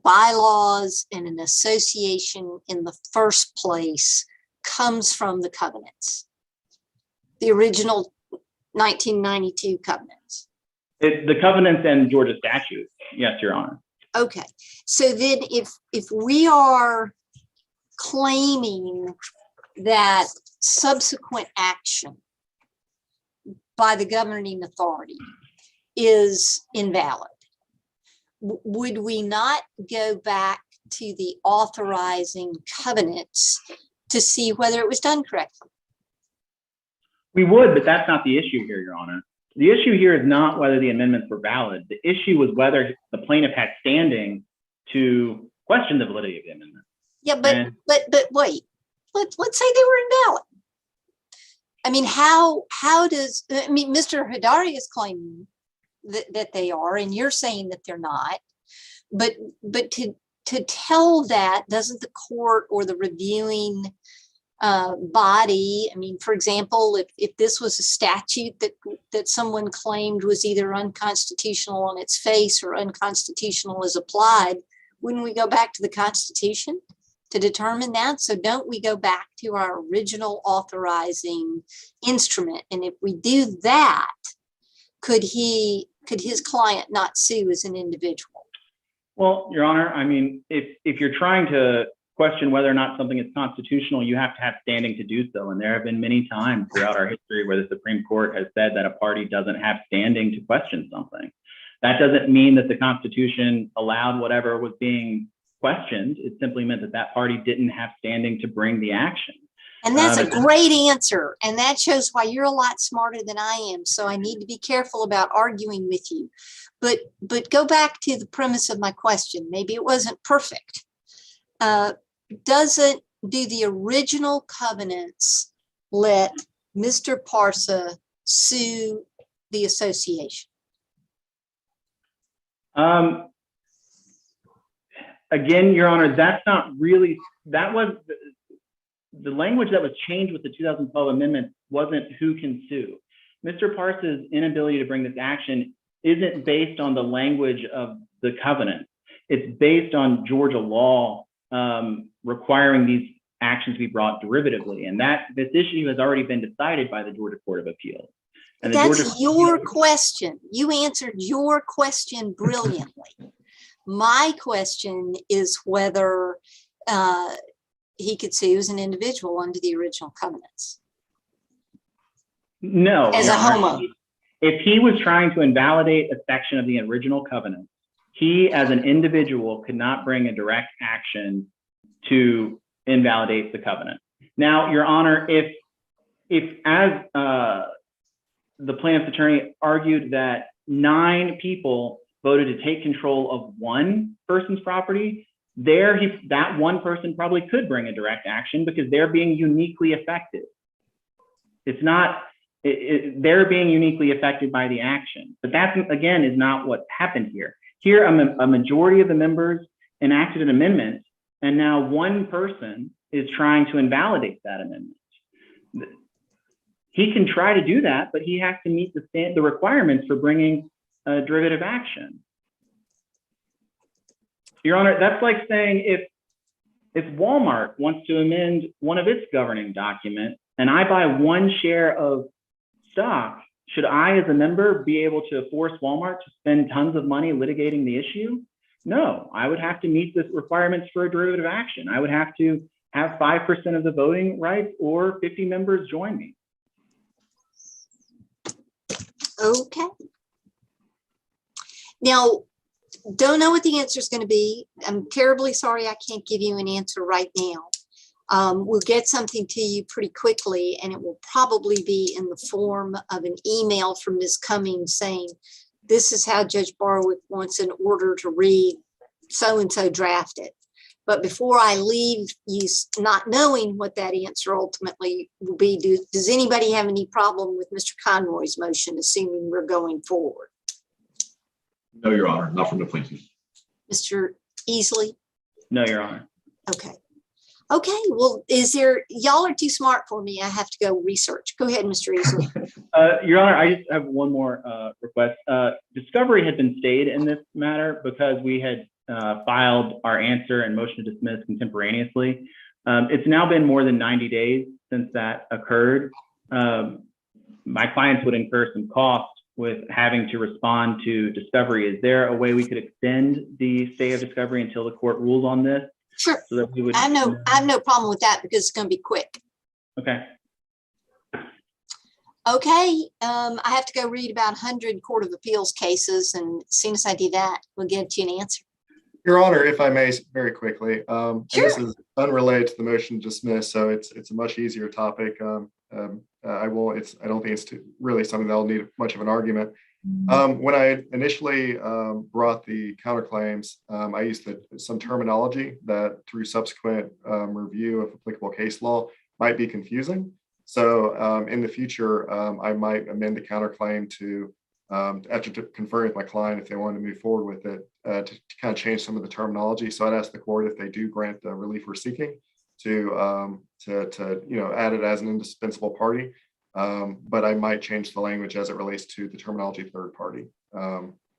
bylaws and an association in the first place comes from the covenants, the original 1992 covenants? The covenants and Georgia statute, yes, Your Honor. Okay, so then if we are claiming that subsequent action by the governing authority is invalid, would we not go back to the authorizing covenants to see whether it was done correctly? We would, but that's not the issue here, Your Honor. The issue here is not whether the amendments were valid. The issue was whether the plaintiff had standing to question the validity of the amendment. Yeah, but wait, let's say they were invalid. I mean, how does, I mean, Mr. Hidari is claiming that they are, and you're saying that they're not. But to tell that, doesn't the court or the reviewing body, I mean, for example, if this was a statute that someone claimed was either unconstitutional on its face or unconstitutional as applied, wouldn't we go back to the Constitution to determine that? So don't we go back to our original authorizing instrument? And if we do that, could his client not sue as an individual? Well, Your Honor, I mean, if you're trying to question whether or not something is constitutional, you have to have standing to do so. And there have been many times throughout our history where the Supreme Court has said that a party doesn't have standing to question something. That doesn't mean that the Constitution allowed whatever was being questioned. It simply meant that that party didn't have standing to bring the action. And that's a great answer. And that shows why you're a lot smarter than I am. So I need to be careful about arguing with you. But go back to the premise of my question. Maybe it wasn't perfect. Do the original covenants let Mr. Parsa sue the association? Again, Your Honor, that's not really, that was the language that was changed with the 2012 amendment wasn't who can sue. Mr. Parsa's inability to bring this action isn't based on the language of the covenant. It's based on Georgia law requiring these actions be brought derivatively. And this issue has already been decided by the Georgia Court of Appeals. And that's your question. You answered your question brilliantly. My question is whether he could sue as an individual under the original covenants. No. As Your a Honor. homeowner. If he was trying to invalidate a section of the original covenant, he as an individual could not bring a direct action to invalidate the covenant. Now, Your Honor, if as the plaintiff's attorney argued that 9 people voted to take control of one person's property, that one person probably could bring a direct action because they're being uniquely affected. It's not, they're being uniquely affected by the action. But that, again, is not what happened here. Here, a majority of the members enacted an amendment, and now one person is trying to invalidate that amendment. He can try to do that, but he has to meet the requirements for bringing a derivative action. Your Honor, that's like saying if Walmart wants to amend one of its governing documents and I buy 1 share of stock, should I, as a member, be able to force Walmart to spend tons of money litigating the issue? No, I would have to meet the requirements for a derivative action. I would have to have 5% of the voting rights or 50 members join me. Okay. Now, don't know what the answer is going to be. I'm terribly sorry I can't give you an answer right now. We'll get something to you pretty quickly, and it will probably be in the form of an email from Ms. Cummings saying, this is how Judge Barwick wants an order to read, so-and-so drafted. But before I leave you not knowing what that answer ultimately will be, does anybody have any problem with Mr. Conroy's motion, assuming we're going forward? No, Your Honor, not from the plaintiff. Mr. Easley? No, Your Honor. Okay. Okay, well, y'all are too smart for me. I have to go research. Go ahead, Mr. Easley. Your Honor, I just have one more request. Discovery had been stayed in this matter because we had filed our answer and motion to dismiss contemporaneously. It's now been more than 90 days since that occurred. My clients would incur some cost with having to respond to discovery. Is there a way we could extend the stay of discovery until the court rules on this? Sure. So that we would. I have no problem with that because it's going to be quick. Okay. Okay, I have to go read about 100 Court of Appeals cases, and as soon as I do that, we'll get you an answer. Your Honor, if I may, very quickly, and Sure. this is unrelated to the motion to dismiss, so it's a much easier topic. I don't think it's really something that'll need much of an argument. When I initially brought the counterclaims, I used some terminology that through subsequent review of applicable case law might be confusing. So in the future, I might amend the counterclaim to, after conferring with my client, if they want to move forward with it, to kind of change some of the terminology. So I'd ask the court if they do grant the relief we're seeking to add it as an indispensable party. But I might change the language as it relates to the terminology third party.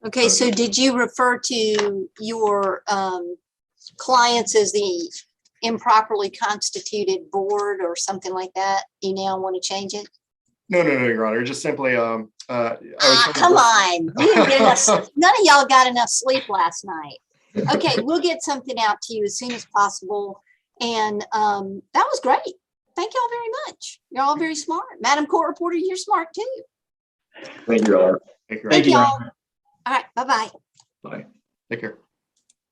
Okay, so did you refer to your clients as the improperly constituted board or something like that? You now want to change it? No, Your Honor. Just simply, I was Come on, we didn't get enough. None of y'all got enough sleep last night. Okay, we'll get something out to you as soon as possible. And that was great. Thank y'all very much. You're all very smart. Madam Court Reporter, you're smart too. Thank you, Your Honor. Thank you. Thank you, Your y'all. Honor. All right, bye-bye. Bye. Take care.